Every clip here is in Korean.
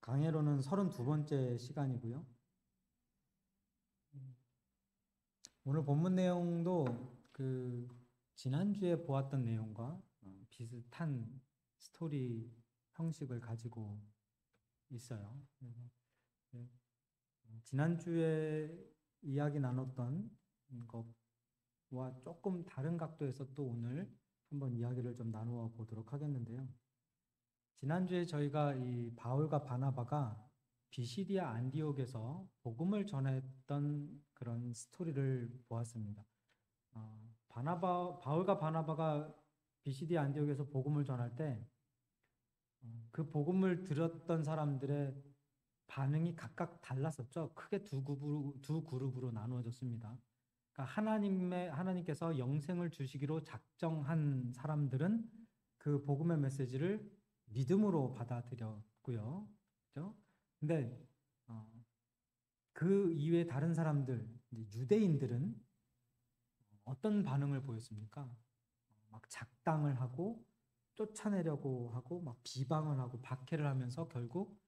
강해로는 32번째 시간이고요. 오늘 본문 내용도 지난주에 보았던 내용과 비슷한 스토리 형식을 가지고 있어요. 그래서 지난주에 이야기 나눴던 것과 조금 다른 각도에서 또 오늘 한번 이야기를 좀 나누어 보도록 하겠는데요. 지난주에 저희가 이 바울과 바나바가 비시디아 안디옥에서 복음을 전했던 그런 스토리를 보았습니다. 바울과 바나바가 비시디아 안디옥에서 복음을 전할 때 그 복음을 들었던 사람들의 반응이 각각 달랐었죠. 크게 두 그룹으로 나누어졌습니다. 그러니까 하나님께서 영생을 주시기로 작정한 사람들은 그 복음의 메시지를 믿음으로 받아들였고요. 그렇죠? 근데 그 이외에 다른 사람들, 유대인들은 어떤 반응을 보였습니까? 막 작당을 하고 쫓아내려고 하고 막 비방을 하고 박해를 하면서 결국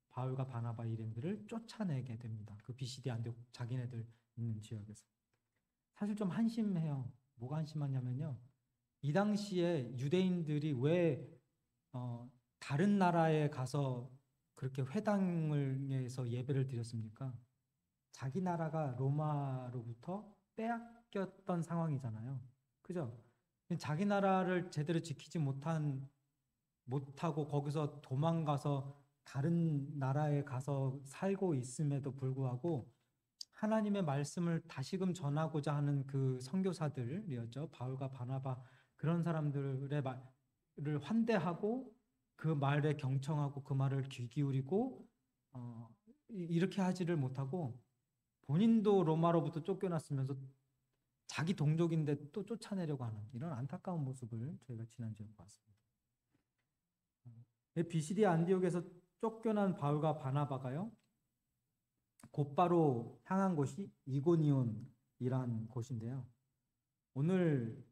바울과 바나바 일행들을 쫓아내게 됩니다. 그 비시디 안디옥 자기네들 있는 지역에서. 사실 좀 한심해요. 뭐가 한심하냐면요. 이 당시에 유대인들이 왜 다른 나라에 가서 그렇게 회당에서 예배를 드렸습니까? 자기 나라가 로마로부터 빼앗겼던 상황이잖아요. 그죠? 자기 나라를 제대로 지키지 못하고 거기서 도망가서 다른 나라에 가서 살고 있음에도 불구하고 하나님의 말씀을 다시금 전하고자 하는 그 선교사들이었죠. 바울과 바나바 그런 사람들의 말을 환대하고 그 말에 경청하고 그 말을 귀 기울이고 이렇게 하지를 못하고 본인도 로마로부터 쫓겨났으면서 자기 동족인데 또 쫓아내려고 하는 이런 안타까운 모습을 저희가 지난주에 봤습니다. 비시디 안디옥에서 쫓겨난 바울과 바나바가요. 곧바로 향한 곳이 이고니온이란 곳인데요. 오늘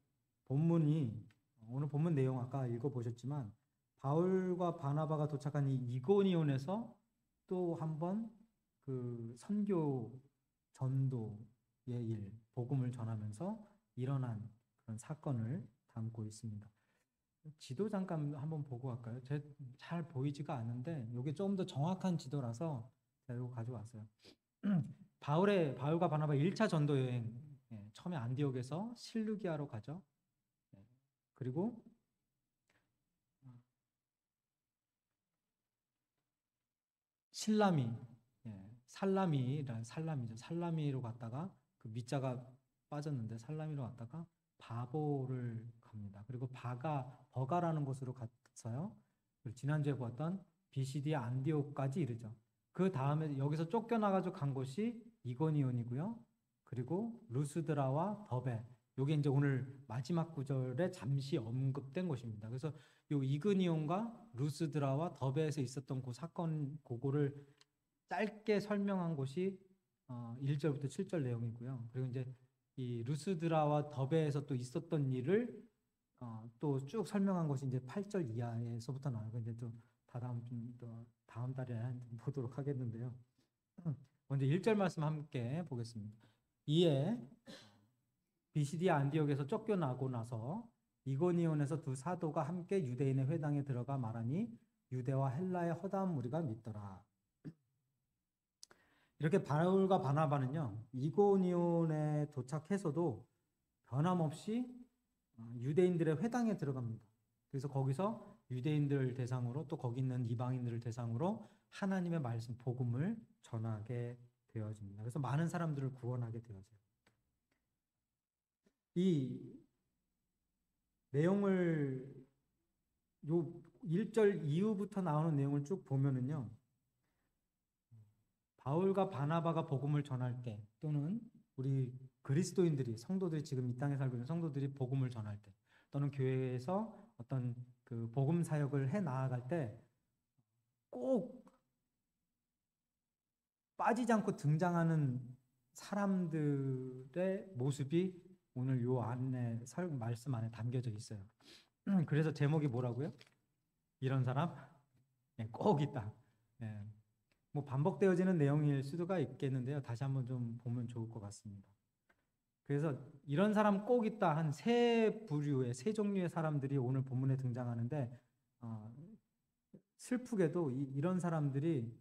본문 내용 아까 읽어보셨지만 바울과 바나바가 도착한 이 이고니온에서 또 한번 그 선교 전도의 일, 복음을 전하면서 일어난 그런 사건을 담고 있습니다. 지도 잠깐 한번 보고 갈까요? 잘 보이지가 않는데 이게 조금 더 정확한 지도라서 제가 이거 가져왔어요. 바울과 바나바 1차 전도 여행, 처음에 안디옥에서 실루기아로 가죠. 그리고 살라미로 갔다가 그 미자가 빠졌는데 살라미로 갔다가 바보를 갑니다. 그리고 버가라는 곳으로 갔어요. 그리고 지난주에 보았던 비시디 안디옥까지 이르죠. 그 다음에 여기서 쫓겨나가지고 간 곳이 이고니온이고요. 그리고 루스드라와 더베. 이게 이제 오늘 마지막 구절에 잠시 언급된 곳입니다. 그래서 요 이고니온과 루스드라와 더베에서 있었던 그 사건 그거를 짧게 설명한 곳이 1절부터 7절 내용이고요. 그리고 이제 이 루스드라와 더베에서 또 있었던 일을 또 쭉 설명한 것이 이제 8절 이하에서부터 나오고 이제 또 다음 달에 보도록 하겠는데요. 먼저 1절 말씀 함께 보겠습니다. 이에 비시디아 안디옥에서 쫓겨나고 나서 이고니온에서 두 사도가 함께 유대인의 회당에 들어가 말하니 유대와 헬라의 허다한 무리가 믿더라. 이렇게 바울과 바나바는요, 이고니온에 도착해서도 변함없이 유대인들의 회당에 들어갑니다. 그래서 거기서 유대인들 대상으로 또 거기 있는 이방인들을 대상으로 하나님의 말씀, 복음을 전하게 되어집니다. 그래서 많은 사람들을 구원하게 되어져요. 이 내용을 요 1절 이후부터 나오는 내용을 쭉 보면은요. 바울과 바나바가 복음을 전할 때 또는 우리 그리스도인들이 성도들이 지금 이 땅에 살고 있는 성도들이 복음을 전할 때 또는 교회에서 어떤 그 복음 사역을 해 나아갈 때 꼭 빠지지 않고 등장하는 사람들의 모습이 오늘 요 안에 말씀 안에 담겨져 있어요. 그래서 제목이 뭐라고요? 이런 사람 꼭 있다. 뭐 반복되어지는 내용일 수가 있겠는데요. 다시 한번 좀 보면 좋을 것 같습니다. 그래서 이런 사람 꼭 있다. 한 세 부류의 세 종류의 사람들이 오늘 본문에 등장하는데 슬프게도 이런 사람들이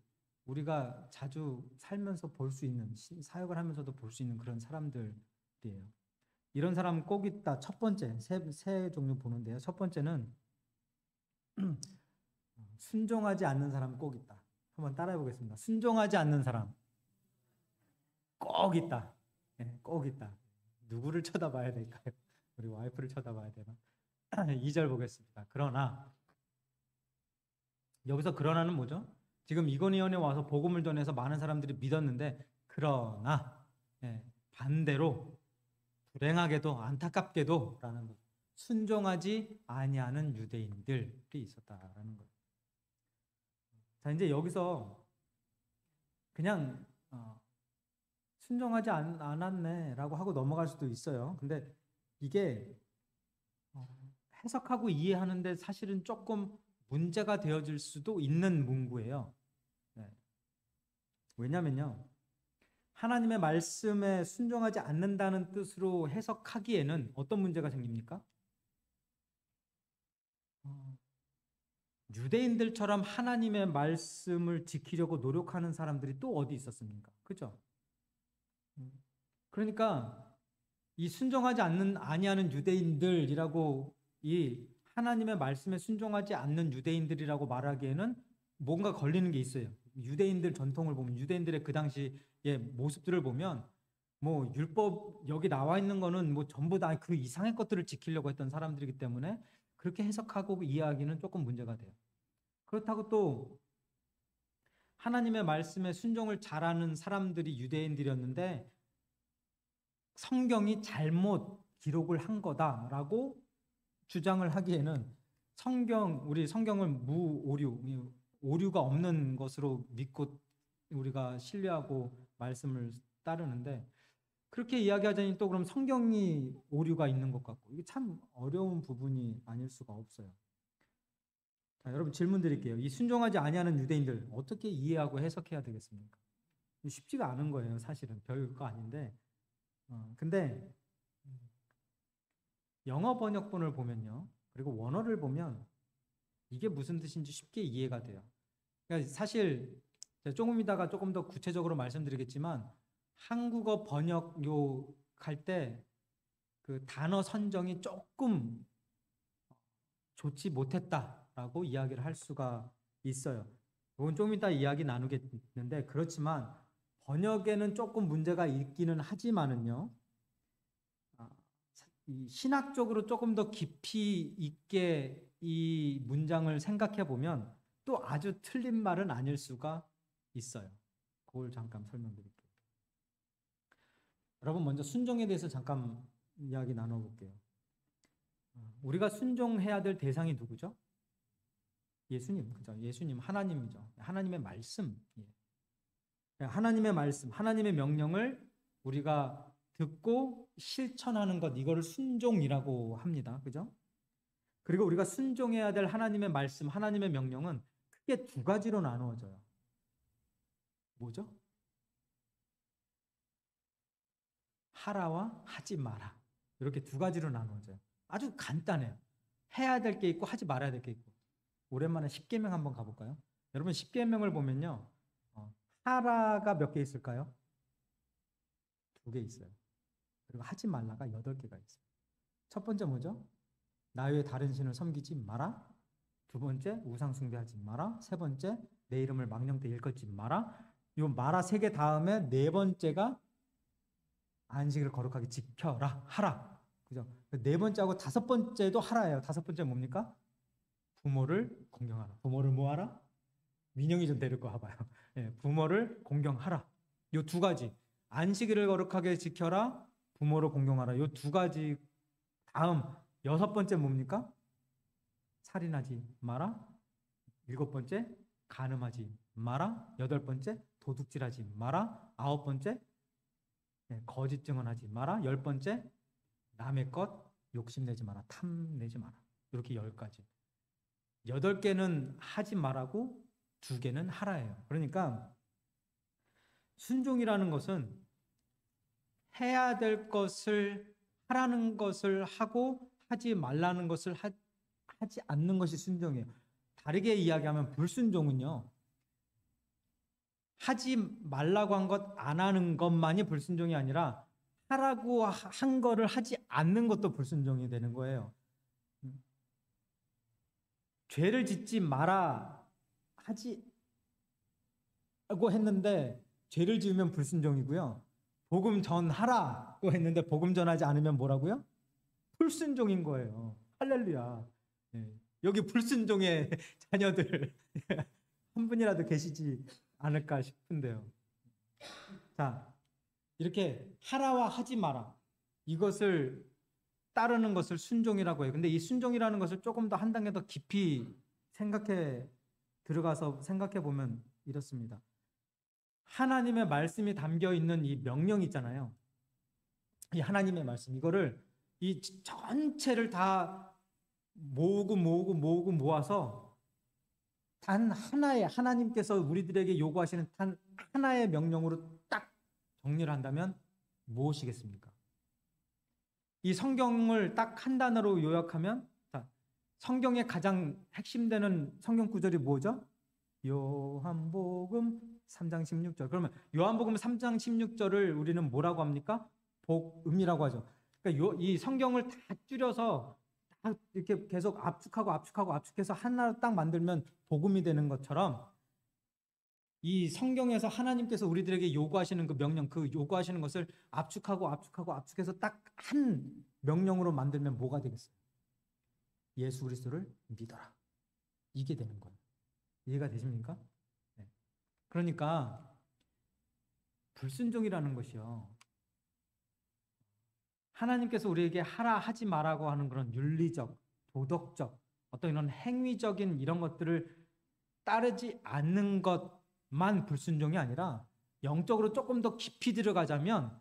우리가 자주 살면서 볼 수 있는 사역을 하면서도 볼 수 있는 그런 사람들이에요. 이런 사람 꼭 있다. 첫 번째 세 종류 보는데요. 첫 번째는 순종하지 않는 사람 꼭 있다. 한번 따라해 보겠습니다. 순종하지 않는 사람 꼭 있다. 네, 꼭 있다. 누구를 쳐다봐야 될까요? 우리 와이프를 쳐다봐야 되나? 2절 보겠습니다. 그러나 여기서 그러나는 뭐죠? 지금 이고니온에 와서 복음을 전해서 많은 사람들이 믿었는데 그러나 반대로 불행하게도 안타깝게도 라는 것. 순종하지 아니하는 유대인들이 있었다라는 거예요. 자, 이제 여기서 그냥 순종하지 않았네라고 하고 넘어갈 수도 있어요. 근데 이게 해석하고 이해하는데 사실은 조금 문제가 되어질 수도 있는 문구예요. 네. 왜냐면요. 하나님의 말씀에 순종하지 않는다는 뜻으로 해석하기에는 어떤 문제가 생깁니까? 유대인들처럼 하나님의 말씀을 지키려고 노력하는 사람들이 또 어디 있었습니까? 그죠? 그러니까 이 순종하지 아니하는 유대인들이라고 이 하나님의 말씀에 순종하지 않는 유대인들이라고 말하기에는 뭔가 걸리는 게 있어요. 유대인들 전통을 보면 유대인들의 그 당시의 모습들을 보면 뭐 율법 여기 나와 있는 거는 뭐 전부 다 그 이상의 것들을 지키려고 했던 사람들이기 때문에 그렇게 해석하고 이해하기는 조금 문제가 돼요. 그렇다고 또 하나님의 말씀에 순종을 잘하는 사람들이 유대인들이었는데 성경이 잘못 기록을 한 거다라고 주장을 하기에는 우리 성경을 오류가 없는 것으로 믿고 우리가 신뢰하고 말씀을 따르는데 그렇게 이야기하자니 또 그럼 성경이 오류가 있는 것 같고 이게 참 어려운 부분이 아닐 수가 없어요. 자, 여러분 질문 드릴게요. 이 순종하지 아니하는 유대인들 어떻게 이해하고 해석해야 되겠습니까? 쉽지가 않은 거예요. 사실은 별거 아닌데 근데 영어 번역본을 보면요. 그리고 원어를 보면 이게 무슨 뜻인지 쉽게 이해가 돼요. 그러니까 사실 조금 이따가 조금 더 구체적으로 말씀드리겠지만 한국어 번역요 할 때 그 단어 선정이 조금 좋지 못했다라고 이야기를 할 수가 있어요. 이건 좀 이따 이야기 나누겠는데 그렇지만 번역에는 조금 문제가 있기는 하지만은요. 이 신학적으로 조금 더 깊이 있게 이 문장을 생각해 보면 또 아주 틀린 말은 아닐 수가 있어요. 그걸 잠깐 설명드릴게요. 여러분 먼저 순종에 대해서 잠깐 이야기 나눠볼게요. 우리가 순종해야 될 대상이 누구죠? 예수님, 그죠? 예수님, 하나님이죠. 하나님의 말씀. 하나님의 말씀, 하나님의 명령을 우리가 듣고 실천하는 것, 이거를 순종이라고 합니다. 그죠? 그리고 우리가 순종해야 될 하나님의 말씀, 하나님의 명령은 크게 두 가지로 나누어져요. 뭐죠? 하라와 하지 마라. 이렇게 두 가지로 나누어져요. 아주 간단해요. 해야 될 게 있고 하지 말아야 될 게 있고. 오랜만에 십계명 한번 가볼까요? 여러분 십계명을 보면요. 하라가 몇 개 있을까요? 2개 있어요. 그리고 하지 말라가 8개가 있어요. 첫 번째 뭐죠? 나 외에 다른 신을 섬기지 마라. 두 번째 우상 숭배하지 마라. 세 번째 내 이름을 망령되이 일컫지 마라. 이 마라 3개 다음에 네 번째가 안식일을 거룩하게 지켜라. 하라. 그죠? 네 번째하고 5번째도 하라예요. 5번째 뭡니까? 부모를 공경하라. 부모를 뭐하라? 민영이 좀 데리고 와봐요. 부모를 공경하라. 이 2가지. 안식일을 거룩하게 지켜라. 부모를 공경하라. 이 2가지 다음 6번째 뭡니까? 살인하지 마라. 7번째 간음하지 마라. 8번째 도둑질하지 마라. 9번째 거짓 증언하지 마라. 10번째 남의 것 욕심내지 마라. 탐내지 마라. 이렇게 10가지. 8개는 하지 말라고 2개는 하라예요. 그러니까 순종이라는 것은 해야 될 것을 하라는 것을 하고 하지 말라는 것을 하지 않는 것이 순종이에요. 다르게 이야기하면 불순종은요, 하지 말라고 한 것 안 하는 것만이 불순종이 아니라 하라고 한 거를 하지 않는 것도 불순종이 되는 거예요. 죄를 짓지 마라 하고 했는데 죄를 지으면 불순종이고요. 복음 전하라고 했는데 복음 전하지 않으면 뭐라고요? 불순종인 거예요. 할렐루야. 네. 여기 불순종의 자녀들 한 분이라도 계시지 않을까 싶은데요. 자, 이렇게 하라와 하지 마라, 이것을 따르는 것을 순종이라고 해요. 근데 이 순종이라는 것을 조금 더 한 단계 더 깊이 들어가서 생각해 보면 이렇습니다. 하나님의 말씀이 담겨 있는 이 명령 있잖아요. 이 하나님의 말씀, 이거를 이 전체를 다 모아서 단 하나의, 하나님께서 우리들에게 요구하시는 단 하나의 명령으로 딱 정리를 한다면 무엇이겠습니까? 이 성경을 딱 한 단어로 요약하면, 성경의 가장 핵심되는 성경 구절이 뭐죠? 요한복음 3장 16절. 그러면 요한복음 3장 16절을 우리는 뭐라고 합니까? 복음이라고 하죠. 그러니까 이 성경을 다 줄여서 다 이렇게 계속 압축해서 하나로 딱 만들면 복음이 되는 것처럼, 이 성경에서 하나님께서 우리들에게 요구하시는 그 명령, 그 요구하시는 것을 압축해서 딱 한 명령으로 만들면 뭐가 되겠어요? 예수 그리스도를 믿어라. 이게 되는 거예요. 이해가 되십니까? 네. 그러니까 불순종이라는 것이요, 하나님께서 우리에게 하라 하지 마라고 하는 그런 윤리적, 도덕적, 어떤 이런 행위적인 이런 것들을 따르지 않는 것만 불순종이 아니라, 영적으로 조금 더 깊이 들어가자면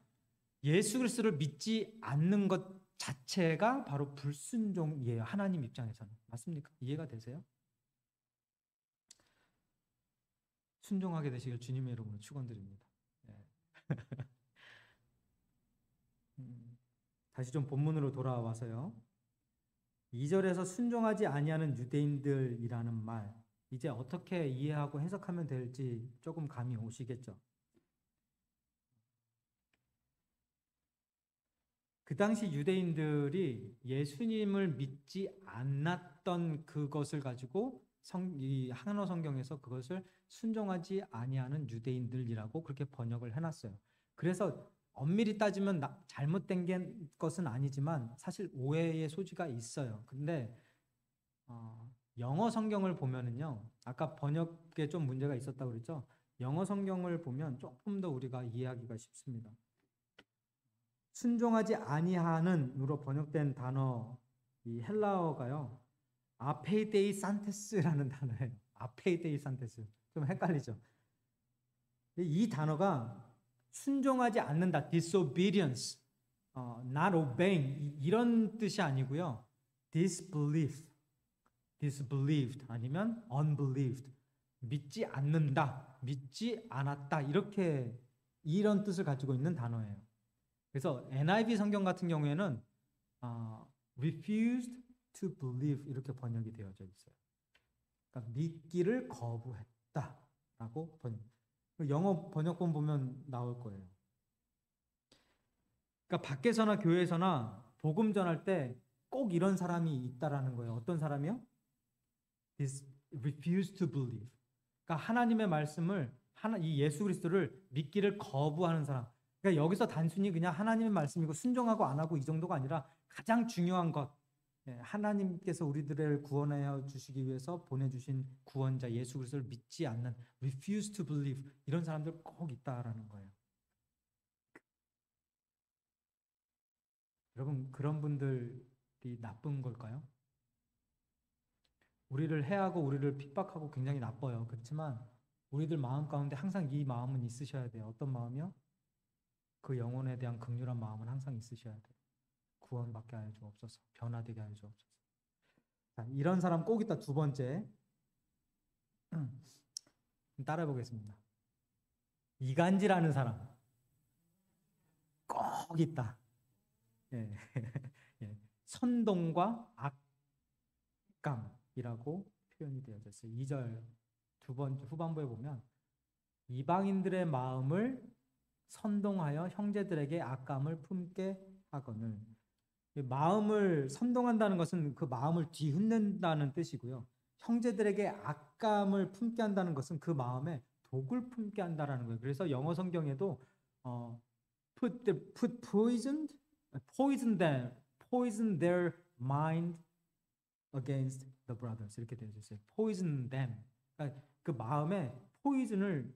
예수 그리스도를 믿지 않는 것 자체가 바로 불순종이에요. 하나님 입장에서는. 맞습니까? 이해가 되세요? 순종하게 되시길 주님의 이름으로 축원드립니다. 네. 다시 좀 본문으로 돌아와서요. 2절에서 순종하지 아니하는 유대인들이라는 말, 이제 어떻게 이해하고 해석하면 될지 조금 감이 오시겠죠. 그 당시 유대인들이 예수님을 믿지 않았던 그것을 가지고 이 한어 성경에서 그것을 순종하지 아니하는 유대인들이라고 그렇게 번역을 해놨어요. 그래서 엄밀히 따지면 잘못된 것은 아니지만 사실 오해의 소지가 있어요. 근데 영어 성경을 보면은요, 아까 번역에 좀 문제가 있었다고 그랬죠. 영어 성경을 보면 조금 더 우리가 이해하기가 쉽습니다. 순종하지 아니하는으로 번역된 단어, 이 헬라어가요, 아페이데이 산테스라는 단어예요. 아페이데이 산테스. 좀 헷갈리죠? 이 단어가 순종하지 않는다, disobedience, not obeying, 이런 뜻이 아니고요, disbelieved 아니면 unbelieved, 믿지 않는다, 믿지 않았다, 이런 뜻을 가지고 있는 단어예요. 그래서 NIV 성경 같은 경우에는 refused to believe 이렇게 번역이 되어져 있어요. 그러니까 믿기를 거부했다라고 영어 번역본 보면 나올 거예요. 그러니까 밖에서나 교회에서나 복음 전할 때 꼭 이런 사람이 있다라는 거예요. 어떤 사람이요? refused to believe. 그러니까 하나님의 말씀을, 이 예수 그리스도를 믿기를 거부하는 사람. 그러니까 여기서 단순히 그냥 하나님의 말씀이고 순종하고 안 하고 이 정도가 아니라 가장 중요한 것, 하나님께서 우리들을 구원하여 주시기 위해서 보내주신 구원자 예수 그리스도를 믿지 않는, refuse to believe, 이런 사람들 꼭 있다라는 거예요. 여러분, 그런 분들이 나쁜 걸까요? 우리를 해하고 우리를 핍박하고 굉장히 나빠요. 그렇지만 우리들 마음 가운데 항상 이 마음은 있으셔야 돼요. 어떤 마음이요? 그 영혼에 대한 긍휼한 마음은 항상 있으셔야 돼요. 구원받게 하여 주옵소서. 변화되게 하여 주옵소서. 자, 이런 사람 꼭 있다. 두 번째. 따라해 보겠습니다. 이간질하는 사람 꼭 있다. 예. 예. 선동과 악감이라고 표현이 되어져 있어요. 2절 두 번째 후반부에 보면 이방인들의 마음을 선동하여 형제들에게 악감을 품게 하거늘. 마음을 선동한다는 것은 그 마음을 뒤흔든다는 뜻이고요. 형제들에게 악감을 품게 한다는 것은 그 마음에 독을 품게 한다라는 거예요. 그래서 영어 성경에도 put poison their mind against the brothers 이렇게 되어 있어요. poison them. 그러니까 그 마음에 포이즌을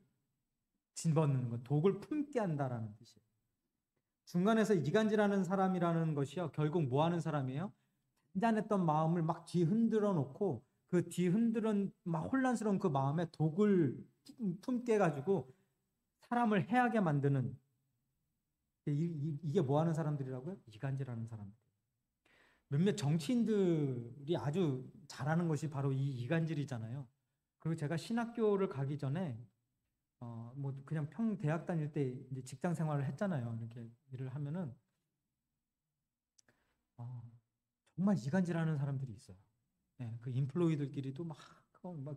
집어넣는 것, 독을 품게 한다라는 뜻이에요. 중간에서 이간질하는 사람이라는 것이요, 결국 뭐 하는 사람이에요? 잔잔했던 마음을 막 뒤흔들어 놓고 그 뒤흔들은 막 혼란스러운 그 마음에 독을 품게 해가지고 사람을 해하게 만드는, 이게 뭐 하는 사람들이라고요? 이간질하는 사람들. 몇몇 정치인들이 아주 잘하는 것이 바로 이 이간질이잖아요. 그리고 제가 신학교를 가기 전에 뭐 그냥 대학 다닐 때 이제 직장 생활을 했잖아요. 이렇게 일을 하면은 정말 이간질하는 사람들이 있어요. 예, 그 인플로이들끼리도 막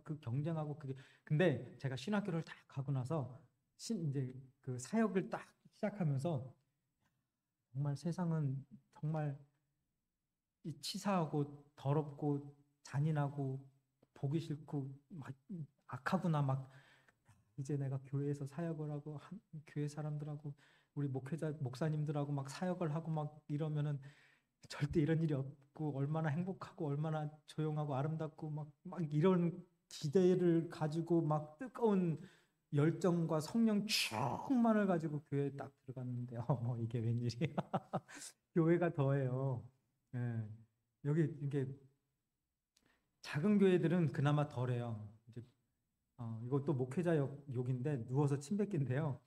그 경쟁하고 그게. 근데 제가 신학교를 딱 가고 나서 이제 그 사역을 딱 시작하면서 정말 세상은 정말 치사하고 더럽고 잔인하고 보기 싫고 막 악하구나. 막 이제 내가 교회에서 사역을 하고 교회 사람들하고 우리 목사님들하고 막 사역을 하고 막 이러면은 절대 이런 일이 없고 얼마나 행복하고 얼마나 조용하고 아름답고 막 이런 기대를 가지고 막 뜨거운 열정과 성령 충만을 가지고 교회에 딱 들어갔는데 이게 웬일이야. 교회가 더해요. 예. 여기 이게 작은 교회들은 그나마 덜해요. 이제 이것도 목회자 욕인데 누워서 침 뱉기인데요.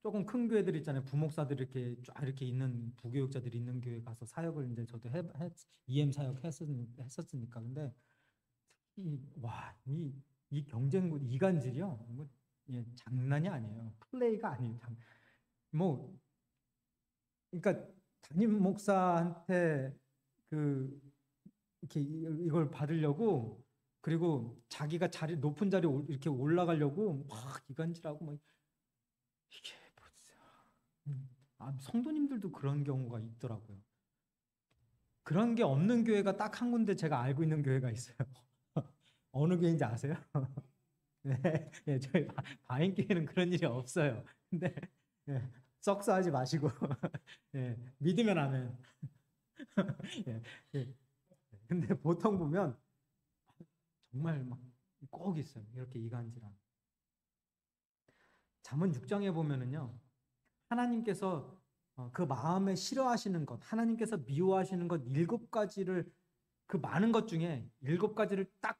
조금 큰 교회들 있잖아요. 부목사들 이렇게 쫙 이렇게 있는 부교육자들이 있는 교회 가서 사역을 이제 저도 EM 사역 했었으니까. 근데 이 경쟁 이간질이요. 뭐 예, 장난이 아니에요. 플레이가 아니에요. 뭐 그러니까 담임 목사한테 그 이렇게 이걸 받으려고, 그리고 자기가 높은 자리에 이렇게 올라가려고 막 이간질하고 막 이게 성도님들도 그런 경우가 있더라고요. 그런 게 없는 교회가 딱 한 군데 제가 알고 있는 교회가 있어요. 어느 교회인지 아세요? 네, 네, 저희 바인교회는 그런 일이 없어요. 근데 네, 썩소하지 마시고 네, 믿으면 아멘. 네, 네. 근데 보통 보면 정말 막 꼭 있어요. 이렇게 이간질한. 잠언 6장에 보면은요, 하나님께서 그 마음에 싫어하시는 것, 하나님께서 미워하시는 것 7가지를, 그 많은 것 중에 7가지를 딱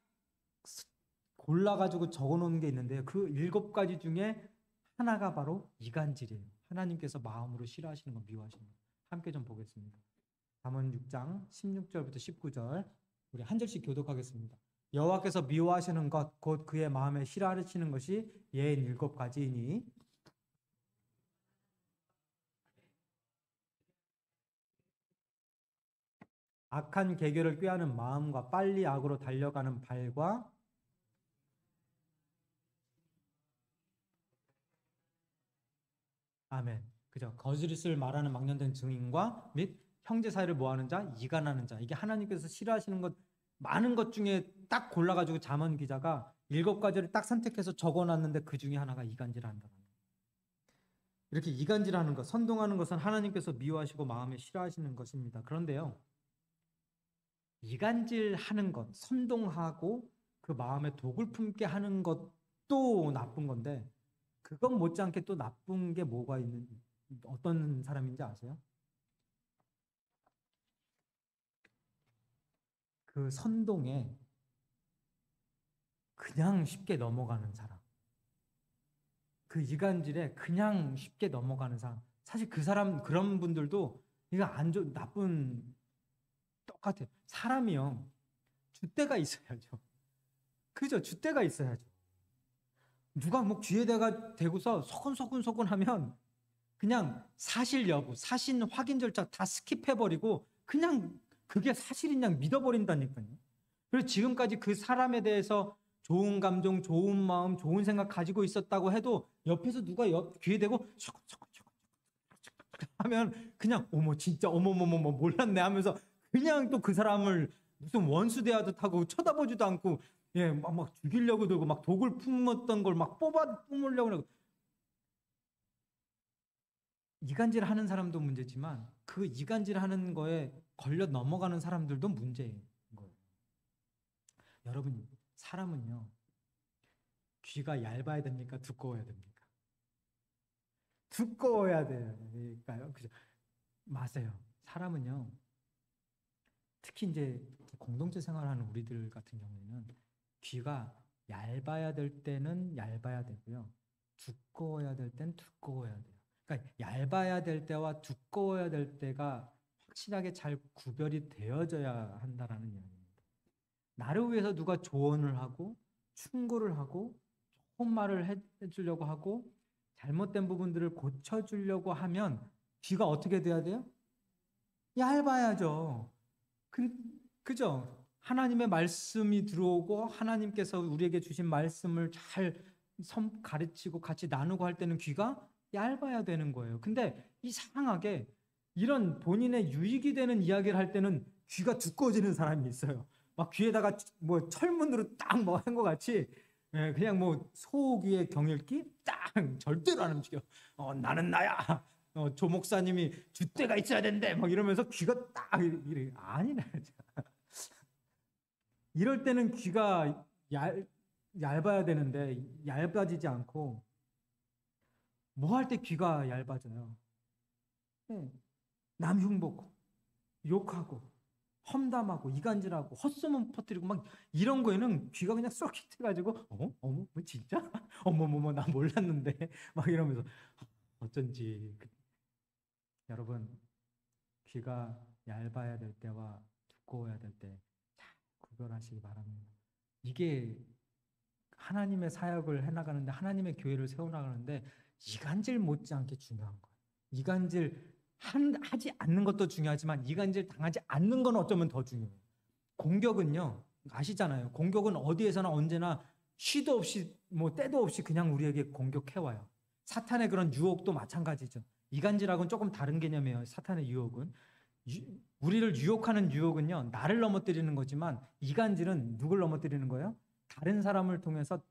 골라가지고 적어놓은 게 있는데요. 그 7가지 중에 하나가 바로 이간질이에요. 하나님께서 마음으로 싫어하시는 것, 미워하시는 것. 함께 좀 보겠습니다. 잠언 6장 16절부터 19절 우리 한 절씩 교독하겠습니다. 여호와께서 미워하시는 것, 곧 그의 마음에 싫어하시는 것이 예인 7가지이니 악한 계교를 꾀하는 마음과 빨리 악으로 달려가는 발과 아멘. 그죠? 거짓을 말하는 망령된 증인과 및 형제 사이를 모하는 자, 이간하는 자. 이게 하나님께서 싫어하시는 것 많은 것 중에 딱 골라가지고 잠언 기자가 7가지를 딱 선택해서 적어놨는데 그 중에 하나가 이간질한다. 이렇게 이간질하는 것, 선동하는 것은 하나님께서 미워하시고 마음에 싫어하시는 것입니다. 그런데요, 이간질하는 것, 선동하고 그 마음에 독을 품게 하는 것도 나쁜 건데, 그것 못지않게 또 나쁜 게 뭐가 어떤 사람인지 아세요? 그 선동에 그냥 쉽게 넘어가는 사람, 그 이간질에 그냥 쉽게 넘어가는 사람. 사실 그런 분들도 이거 나쁜, 똑같아요. 사람이요, 줏대가 있어야죠. 그죠? 줏대가 있어야죠. 누가 뭐 귀에다가 대고서 소근소근 하면 그냥 사실 여부, 사실 확인 절차 다 스킵해버리고 그냥 그게 사실인 양 믿어버린다니까요. 그래서 지금까지 그 사람에 대해서 좋은 감정, 좋은 마음, 좋은 생각 가지고 있었다고 해도 옆에서 누가 귀에 대고 소근소근 하면 그냥 어머 진짜 어머머머머 몰랐네 하면서 그냥 또 그 사람을 무슨 원수 대하듯 하고 쳐다보지도 않고 예, 막 죽이려고 들고 막 독을 품었던 걸 막 뿜으려고 하고 이간질 하는 사람도 문제지만 그 이간질 하는 거에 걸려 넘어가는 사람들도 문제인 거예요. 여러분, 사람은요, 귀가 얇아야 됩니까? 두꺼워야 됩니까? 두꺼워야 될까요? 그죠? 맞아요. 사람은요, 특히 이제 공동체 생활하는 우리들 같은 경우에는 귀가 얇아야 될 때는 얇아야 되고요. 두꺼워야 될 땐 두꺼워야 돼요. 그러니까 얇아야 될 때와 두꺼워야 될 때가 확실하게 잘 구별이 되어져야 한다라는 이야기입니다. 나를 위해서 누가 조언을 하고 충고를 하고 좋은 말을 해주려고 하고 잘못된 부분들을 고쳐주려고 하면 귀가 어떻게 돼야 돼요? 얇아야죠. 그죠? 하나님의 말씀이 들어오고 하나님께서 우리에게 주신 말씀을 잘 가르치고 같이 나누고 할 때는 귀가 얇아야 되는 거예요. 근데 이상하게 이런 본인의 유익이 되는 이야기를 할 때는 귀가 두꺼워지는 사람이 있어요. 막 귀에다가 뭐 철문으로 딱 뭐 한 것 같이 그냥 뭐 소귀의 경읽기 딱 절대로 안 움직여. 나는 나야. 조 목사님이 줏대가 있어야 된대. 막 이러면서 귀가 딱 이래. 아니네. 이럴 때는 귀가 얇아야 되는데 얇아지지 않고 뭐 할 때 귀가 얇아져요? 네. 남 흉보고 욕하고 험담하고 이간질하고 헛소문 퍼뜨리고 막 이런 거에는 귀가 그냥 쏠깃해가지고 어머 뭐 진짜? 어머머머 나 몰랐는데 막 이러면서 어쩐지 여러분 귀가 얇아야 될 때와 두꺼워야 될 때 잘 구별하시기 바랍니다. 이게 하나님의 사역을 해나가는데 하나님의 교회를 세워나가는데 이간질 못지않게 중요한 거예요. 이간질 하지 않는 것도 중요하지만 이간질 당하지 않는 건 어쩌면 더 중요해요. 공격은요 아시잖아요. 공격은 어디에서나 언제나 쉬도 없이 뭐 때도 없이 그냥 우리에게 공격해와요. 사탄의 그런 유혹도 마찬가지죠. 이간질하고는 조금 다른 개념이에요. 사탄의 유혹은 우리를 유혹하는 유혹은요 나를 넘어뜨리는 거지만 이간질은 누굴 넘어뜨리는 거예요? 다른 사람을 통해서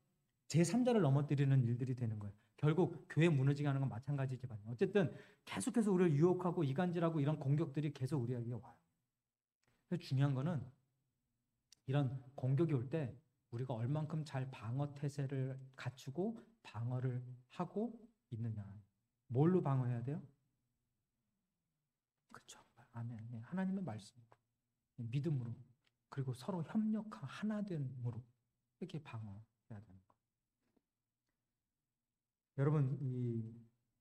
제3자를 넘어뜨리는 일들이 되는 거예요. 결국 교회 무너지게 하는 건 마찬가지지만 어쨌든 계속해서 우리를 유혹하고 이간질하고 이런 공격들이 계속 우리에게 와요. 그래서 중요한 거는 이런 공격이 올 때 우리가 얼만큼 잘 방어 태세를 갖추고 방어를 하고 있느냐. 뭘로 방어해야 돼요? 그렇죠. 아멘. 네, 하나님의 말씀, 믿음으로 그리고 서로 협력하 하나됨으로 이렇게 방어해야 되는 거예요. 여러분 이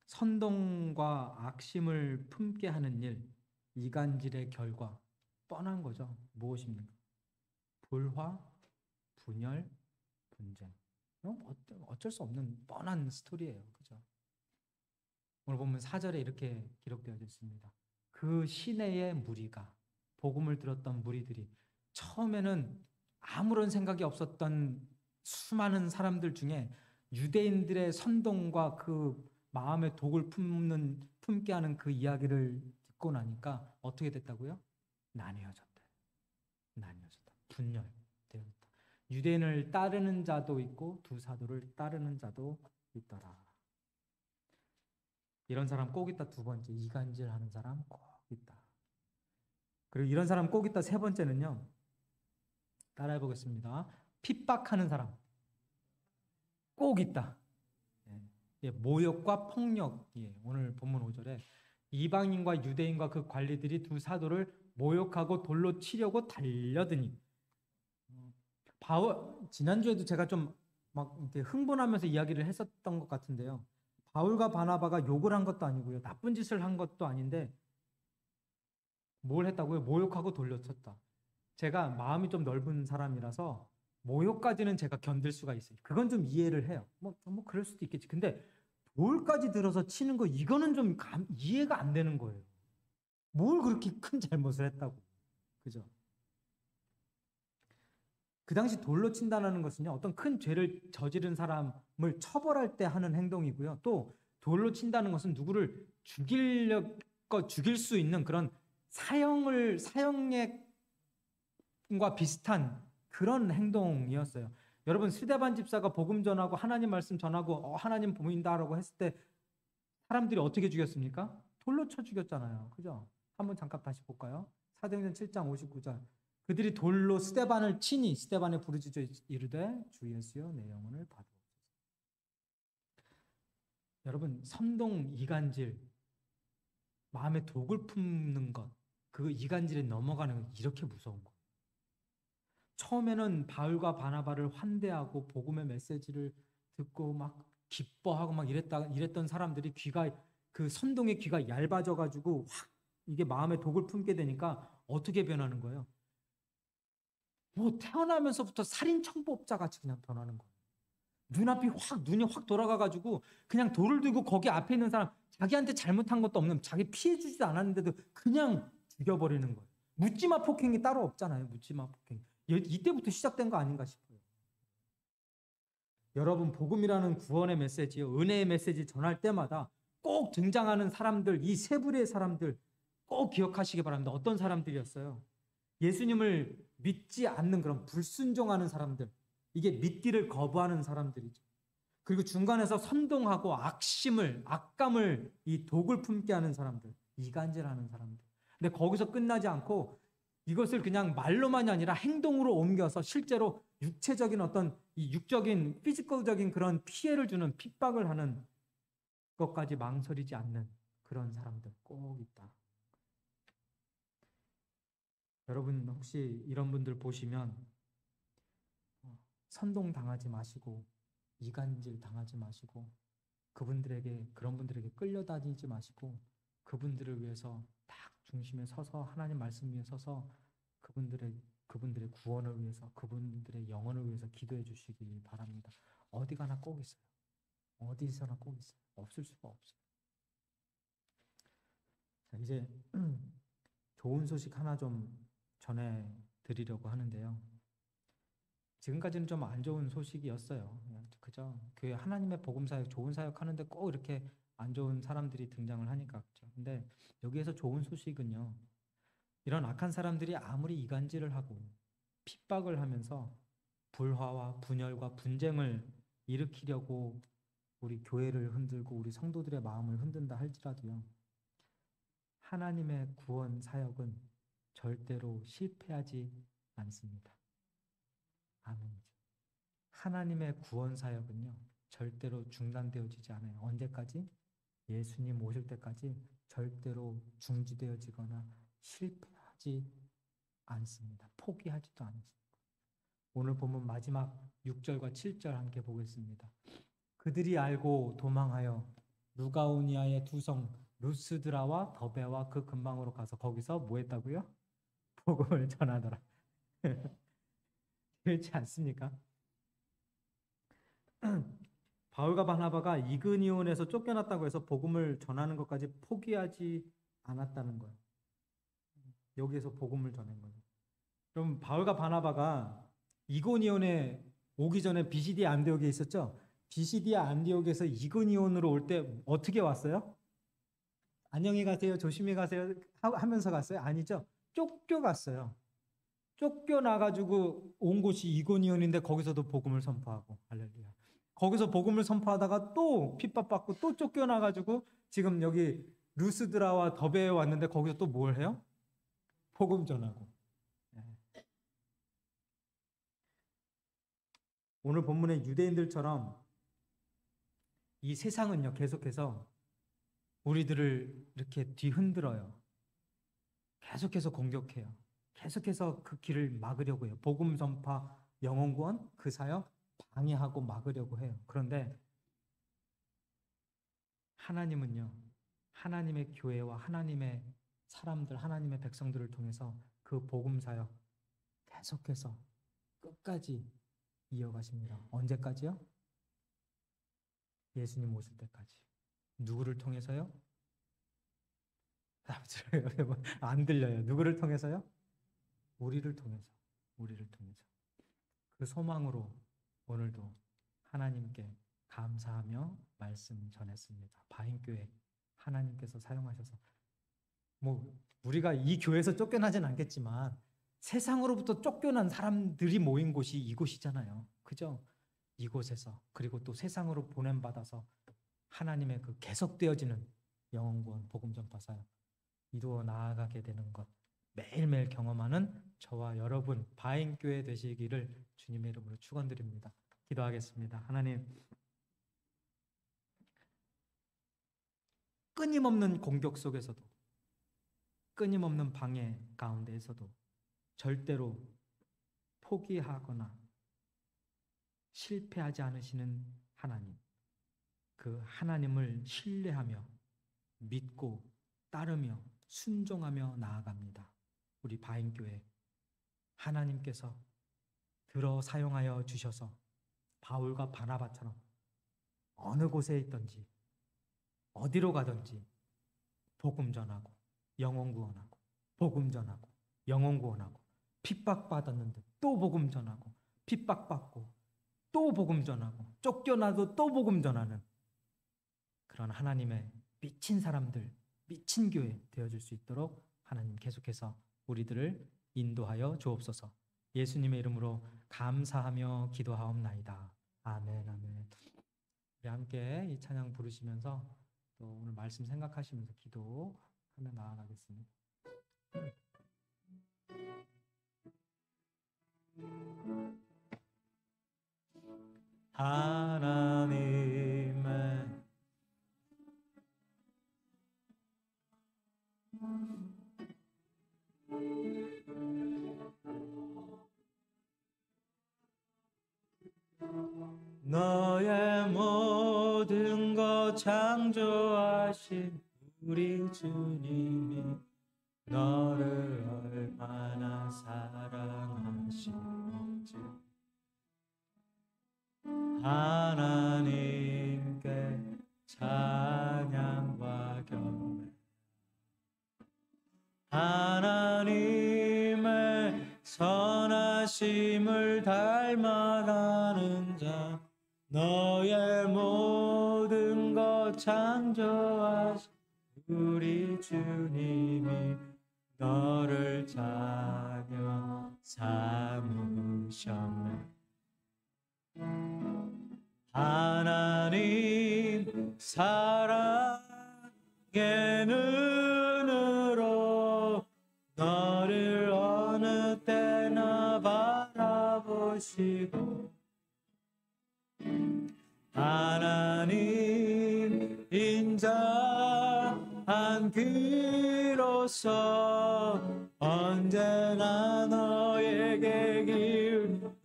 선동과 악심을 품게 하는 일, 이간질의 결과 뻔한 거죠. 무엇입니까? 불화, 분열, 분쟁. 어쩔 수 없는 뻔한 스토리예요. 그죠? 오늘 보면 4절에 이렇게 기록되어 있습니다. 그 시내의 무리가 복음을 들었던 무리들이 처음에는 아무런 생각이 없었던 수많은 사람들 중에 유대인들의 선동과 그 마음의 독을 품게 하는 그 이야기를 듣고 나니까 어떻게 됐다고요? 나뉘어졌다. 분열되었다. 유대인을 따르는 자도 있고 두 사도를 따르는 자도 있더라. 이런 사람 꼭 있다. 두 번째, 이간질하는 사람 꼭 있다. 그리고 이런 사람 꼭 있다. 세 번째는요. 따라해 보겠습니다. 핍박하는 사람 꼭 있다. 모욕과 폭력. 오늘 본문 5절에 이방인과 유대인과 그 관리들이 두 사도를 모욕하고 돌로 치려고 달려드니. 지난주에도 제가 좀 막 흥분하면서 이야기를 했었던 것 같은데요. 바울과 바나바가 욕을 한 것도 아니고요. 나쁜 짓을 한 것도 아닌데 뭘 했다고요? 모욕하고 돌려쳤다. 제가 마음이 좀 넓은 사람이라서 모욕까지는 제가 견딜 수가 있어요. 그건 좀 이해를 해요. 뭐 그럴 수도 있겠지. 근데 돌까지 들어서 치는 거 이거는 좀 이해가 안 되는 거예요. 뭘 그렇게 큰 잘못을 했다고. 그죠? 그 당시 돌로 친다는 것은요, 어떤 큰 죄를 저지른 사람을 처벌할 때 하는 행동이고요. 또 돌로 친다는 것은 누구를 죽일 수 있는 그런 사형과 비슷한 그런 행동이었어요. 여러분, 스데반 집사가 복음 전하고 하나님 말씀 전하고 하나님 보인다라고 했을 때 사람들이 어떻게 죽였습니까? 돌로 쳐 죽였잖아요. 그죠? 한번 잠깐 다시 볼까요? 사도행전 7장 59절. 그들이 돌로 스데반을 치니 스데반에 부르짖어 이르되 주 예수여 내 영혼을 받으옵소서. 여러분, 선동 이간질, 마음에 독을 품는 것, 그 이간질에 넘어가는 건 이렇게 무서운 거예요. 처음에는 바울과 바나바를 환대하고 복음의 메시지를 듣고 막 기뻐하고 막 이랬던 사람들이 그 선동의 귀가 얇아져 가지고 확 이게 마음에 독을 품게 되니까 어떻게 변하는 거예요? 뭐 태어나면서부터 살인 청부업자 같이 그냥 변하는 거예요. 눈이 확 돌아가 가지고 그냥 돌을 들고 거기 앞에 있는 사람, 자기한테 잘못한 것도 없는, 자기 피해 주지도 않았는데도 그냥 죽여버리는 거예요. 묻지마 폭행이 따로 없잖아요. 묻지마 폭행. 이때부터 시작된 거 아닌가 싶어요. 여러분, 복음이라는 구원의 메시지요, 은혜의 메시지 전할 때마다 꼭 등장하는 사람들, 이 세 부류의 사람들 꼭 기억하시기 바랍니다. 어떤 사람들이었어요? 예수님을 믿지 않는 그런 불순종하는 사람들, 이게 믿기를 거부하는 사람들이죠. 그리고 중간에서 선동하고 악감을 이 독을 품게 하는 사람들, 이간질하는 사람들. 근데 거기서 끝나지 않고 이것을 그냥 말로만이 아니라 행동으로 옮겨서 실제로 육체적인 어떤 이 육적인 피지컬적인 그런 피해를 주는, 핍박을 하는 것까지 망설이지 않는 그런 사람들 꼭 있다. 여러분, 혹시 이런 분들 보시면 선동 당하지 마시고 이간질 당하지 마시고 그런 분들에게 끌려다니지 마시고 그분들을 위해서 딱 중심에 서서 하나님 말씀 위에 서서 그분들의 구원을 위해서, 그분들의 영혼을 위해서 기도해 주시기 바랍니다. 어디 가나 꼭 있어요. 어디서나 꼭 있어요. 없을 수가 없어요. 자, 이제 좋은 소식 하나 좀 전해 드리려고 하는데요. 지금까지는 좀 안 좋은 소식이었어요. 그죠? 교회 하나님의 복음 사역, 좋은 사역 하는데 꼭 이렇게 안 좋은 사람들이 등장을 하니까 그죠. 근데 여기에서 좋은 소식은요, 이런 악한 사람들이 아무리 이간질을 하고 핍박을 하면서 불화와 분열과 분쟁을 일으키려고 우리 교회를 흔들고 우리 성도들의 마음을 흔든다 할지라도요, 하나님의 구원 사역은 절대로 실패하지 않습니다. 아멘이죠. 하나님의 구원 사역은요, 절대로 중단되어지지 않아요. 언제까지? 예수님 오실 때까지 절대로 중지되어지거나 실패하지 않습니다. 포기하지도 않습니다. 오늘 보면 마지막 6절과 7절 함께 보겠습니다. 그들이 알고 도망하여 루가오니아의 두 성 루스드라와 더베와 그 근방으로 가서 거기서 뭐 했다고요? 복음을 전하더라. 그렇지 않습니까? 바울과 바나바가 이그니온에서 쫓겨났다고 해서 복음을 전하는 것까지 포기하지 않았다는 거예요. 여기에서 복음을 전한 거예요. 그럼 바울과 바나바가 이고니온에 오기 전에 비시디아 안디옥에 있었죠? 비시디아 안디옥에서 이고니온으로 올 때 어떻게 왔어요? 안녕히 가세요, 조심히 가세요 하면서 갔어요? 아니죠. 쫓겨갔어요. 쫓겨나가지고 온 곳이 이고니온인데 거기서도 복음을 선포하고, 할렐루야. 거기서 복음을 선포하다가 또 핍박받고 또 쫓겨나가지고 지금 여기 루스드라와 더베에 왔는데 거기서 또 뭘 해요? 복음 전하고. 오늘 본문의 유대인들처럼 이 세상은요, 계속해서 우리들을 이렇게 뒤흔들어요. 계속해서 공격해요. 계속해서 그 길을 막으려고 해요. 복음 전파, 영혼 구원, 그 사역 방해하고 막으려고 해요. 그런데 하나님은요, 하나님의 교회와 하나님의 사람들, 하나님의 백성들을 통해서 그 복음 사역 계속해서 끝까지 이어가십니다. 언제까지요? 예수님 오실 때까지. 누구를 통해서요? 안 들려요. 누구를 통해서요? 우리를 통해서. 우리를 통해서. 그 소망으로 오늘도 하나님께 감사하며 말씀 전했습니다. 바인교회 하나님께서 사용하셔서 우리가 이 교회에서 쫓겨나진 않겠지만 세상으로부터 쫓겨난 사람들이 모인 곳이 이곳이잖아요. 그죠? 이곳에서 그리고 또 세상으로 보냄받아서 하나님의 그 계속되어지는 영혼구원 복음전파 사역 이루어 나아가게 되는 것 매일매일 경험하는 저와 여러분 바인교회 되시기를 주님의 이름으로 축원드립니다. 기도하겠습니다. 하나님, 끊임없는 공격 속에서도 끊임없는 방해 가운데에서도 절대로 포기하거나 실패하지 않으시는 하나님, 그 하나님을 신뢰하며 믿고 따르며 순종하며 나아갑니다. 우리 바인교회 하나님께서 들어 사용하여 주셔서 바울과 바나바처럼 어느 곳에 있든지 어디로 가든지 복음 전하고 영혼 구원하고 복음 전하고 영혼 구원하고 핍박받았는데 또 복음 전하고 핍박받고 또 복음 전하고 쫓겨나도 또 복음 전하는 그런 하나님의 미친 사람들, 미친 교회 되어줄 수 있도록 하나님 계속해서 우리들을 인도하여 주옵소서. 예수님의 이름으로 감사하며 기도하옵나이다. 아멘, 아멘. 우리 함께 이 찬양 부르시면서 또 오늘 말씀 생각하시면서 기도하며 나아가겠습니다. 하나님의 너의 모든 것 창조하신 우리 주님이 너를 얼마나 사랑하시는지 하나님께 찬양과 경배 하나님의 선하심을 닮아가는 자 너의 모든 것 창조하신 우리 주님이 너를 자녀 삼으셨네. 하나님 사랑의 눈으로 너를 어느 때나 바라보시고 하나님 인자한 귀로서 언제나 너에게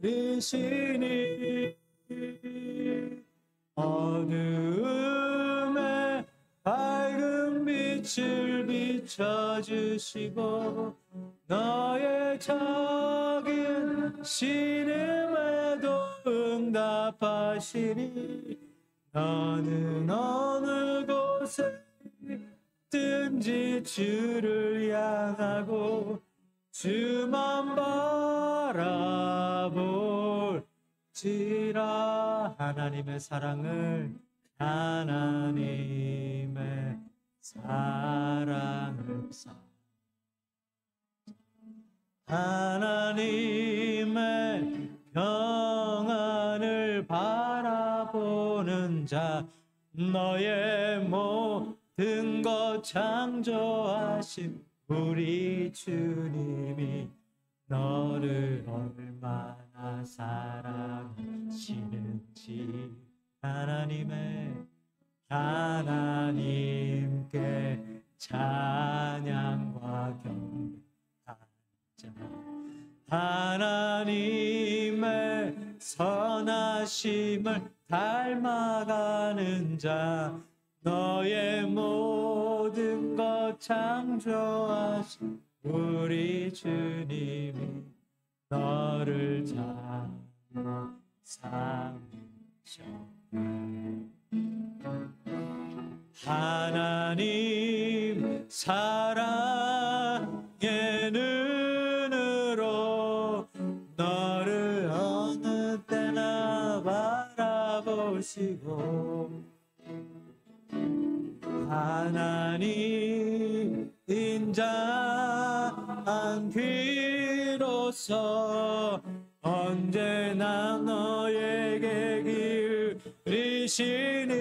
기울이시니 어두움에 밝은 빛을 비춰주시고 너의 작은 신음에도 응답하시니 너는 어느 곳에 있든지 주를 향하고 주만 바라볼지라. 하나님의 사랑을 하나님의 평안을 바라보는 자 너의 모든 것 창조하신 우리 주님이 너를 얼마나 사랑하시는지 하나님께 찬양과 경배하자. 하나님의 선하심을 닮아가는 자 너의 모든 것 창조하신 우리 주님이 너를 자녀 삼으셔. 하나님 사랑의 눈으로 너를 어느 때나 바라보시고, 하나님 인자한 귀로서 언제나 너에게 기울이시니,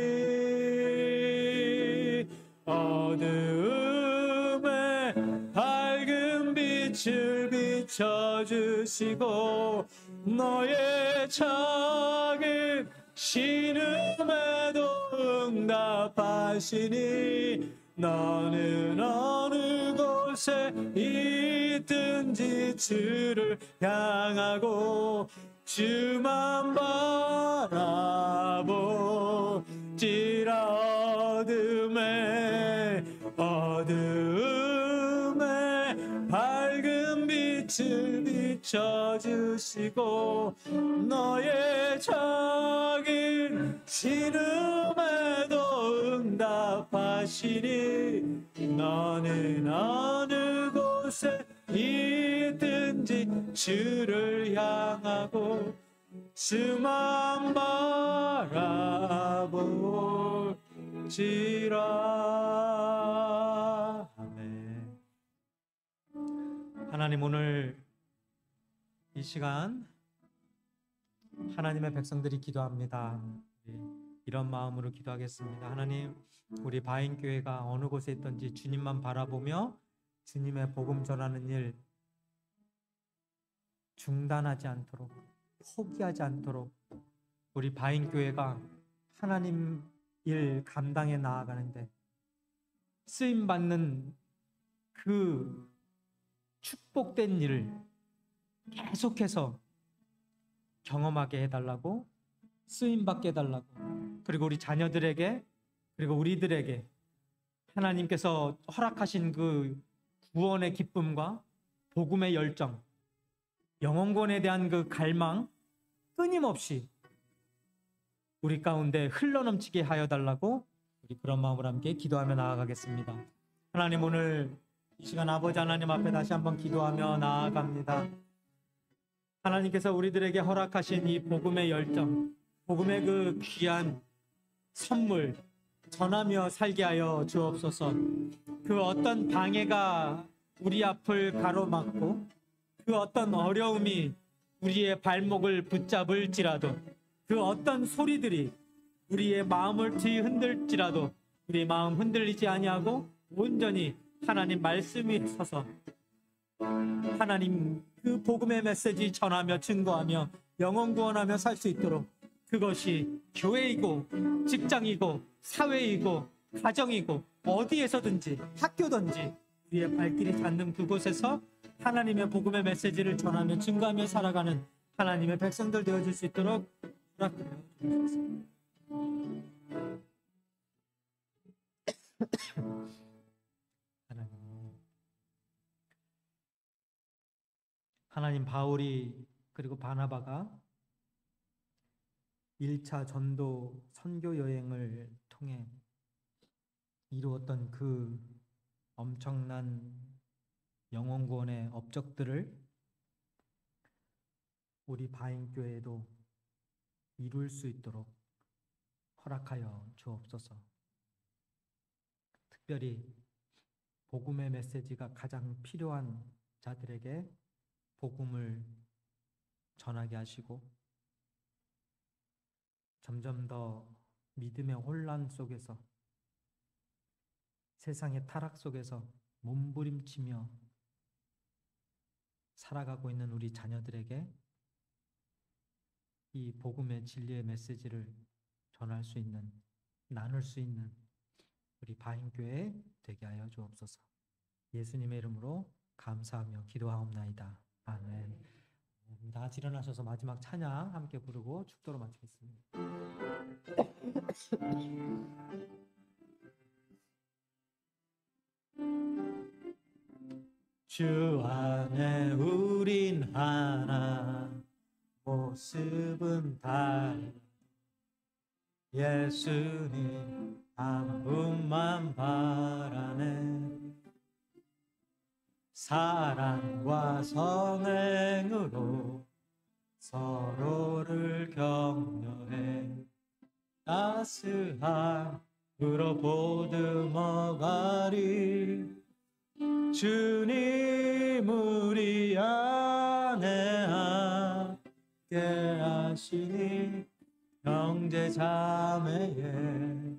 어두움에 밝은 빛을 비춰주시고, 너의 작은 신음에도 응답하시니, 너는 어느 곳에 있든지 주를 향하고 주만 바라보지라. 어두움에 밝은 빛을 비춰주시고, 너의 작은 신음에도 응답하시니, 너는 어느 곳에 있든지 주를 향하고 주만 바라볼지라. 아멘. 하나님, 오늘 이 시간 하나님의 백성들이 기도합니다. 이런 마음으로 기도하겠습니다. 하나님, 우리 바인교회가 어느 곳에 있든지 주님만 바라보며 주님의 복음 전하는 일 중단하지 않도록, 포기하지 않도록 우리 바인교회가 하나님 일 감당해 나아가는데 쓰임받는 그 축복된 일을 계속해서 경험하게 해달라고, 쓰임받게 해달라고, 그리고 우리 자녀들에게, 그리고 우리들에게 하나님께서 허락하신 그 구원의 기쁨과 복음의 열정, 영혼권에 대한 그 갈망 끊임없이 우리 가운데 흘러넘치게 하여 달라고 우리 그런 마음으로 함께 기도하며 나아가겠습니다. 하나님, 오늘 이 시간 아버지 하나님 앞에 다시 한번 기도하며 나아갑니다. 하나님께서 우리들에게 허락하신 이 복음의 열정, 복음의 그 귀한 선물 전하며 살게 하여 주옵소서. 그 어떤 방해가 우리 앞을 가로막고 그 어떤 어려움이 우리의 발목을 붙잡을지라도, 그 어떤 소리들이 우리의 마음을 뒤흔들지라도 우리 마음 흔들리지 아니하고 온전히 하나님 말씀 위에 서서 하나님 그 복음의 메시지 전하며 증거하며 영혼 구원하며 살 수 있도록, 그것이 교회이고 직장이고 사회이고 가정이고 어디에서든지 학교든지 우리의 발길이 닿는 그곳에서 하나님의 복음의 메시지를 전하며 증거하며 살아가는 하나님의 백성들 되어줄 수 있도록 허락하여 주옵소서. 하나님, 바울이 그리고 바나바가 1차 전도 선교 여행을 통해 이루었던 그 엄청난 영혼 구원의 업적들을 우리 바인교회도 이룰 수 있도록 허락하여 주옵소서. 특별히 복음의 메시지가 가장 필요한 자들에게 복음을 전하게 하시고, 점점 더 믿음의 혼란 속에서, 세상의 타락 속에서 몸부림치며 살아가고 있는 우리 자녀들에게 이 복음의 진리의 메시지를 전할 수 있는, 나눌 수 있는 우리 바인교회 되게 하여 주옵소서. 예수님의 이름으로 감사하며 기도하옵나이다. 아멘. 다 같이 일어나셔서 마지막 찬양 함께 부르고 축도로 마치겠습니다. 주 안에 우린 하나, 모습은 달라. 예수님 한 분만 바라네. 사랑과 선행으로 서로를 격려해 따스한 으로 보듬어가리. 주님 우리 안에 함께 하시니 형제 자매의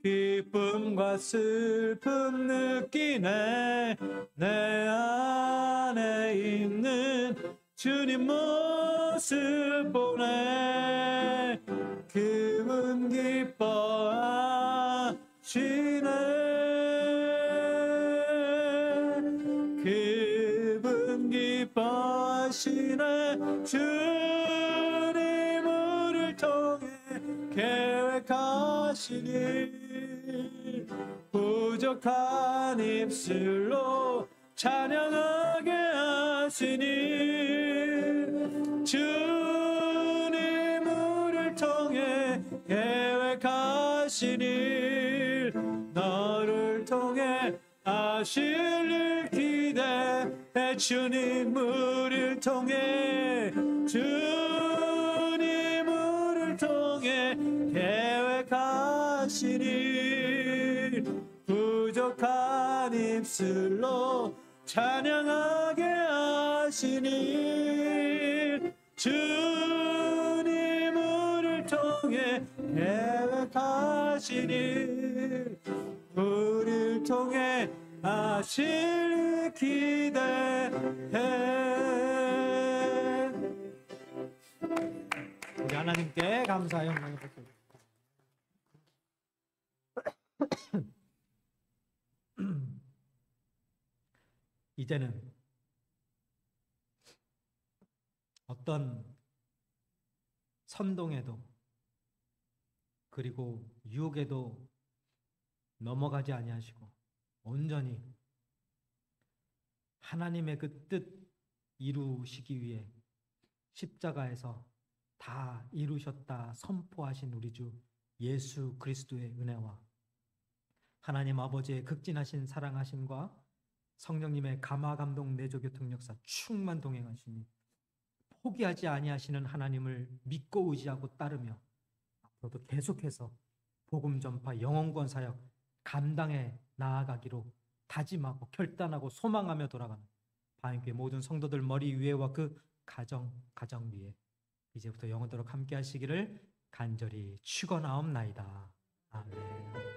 기쁨과 슬픔 느끼네. 내 안에 있는 주님 모습 보네. 그분 기뻐하시네. 그분 기뻐하시네. 주님 우리를 통해 계획하시니 부족한 입술로 찬양하게 하시니. 주님 우리를 통해 계획하시니 너를 통해 하실 일 기대해. 주님 우리를 통해 주님 우리를 통해 계획하시니 부족한 입술로 찬양하게 하시니. 주님 우리를 통해 계획하시니 우리를 통해 하실 일 기대해. 우리 하나님께 감사의 영광을 드립니다. 이제는 어떤 선동에도 그리고 유혹에도 넘어가지 아니하시고 온전히 하나님의 그 뜻 이루시기 위해 십자가에서 다 이루셨다 선포하신 우리 주 예수 그리스도의 은혜와 하나님 아버지의 극진하신 사랑하심과 성령님의 감화 감동 내조 교통 역사 충만 동행하시니 포기하지 아니하시는 하나님을 믿고 의지하고 따르며 앞으로도 계속해서 복음 전파 영혼권 사역 감당해 나아가기로 다짐하고 결단하고 소망하며 돌아가는 바인교회 모든 성도들 머리 위에와 그 가정 위에 이제부터 영원토록 함께 하시기를 간절히 축원하옵나이다. 아멘.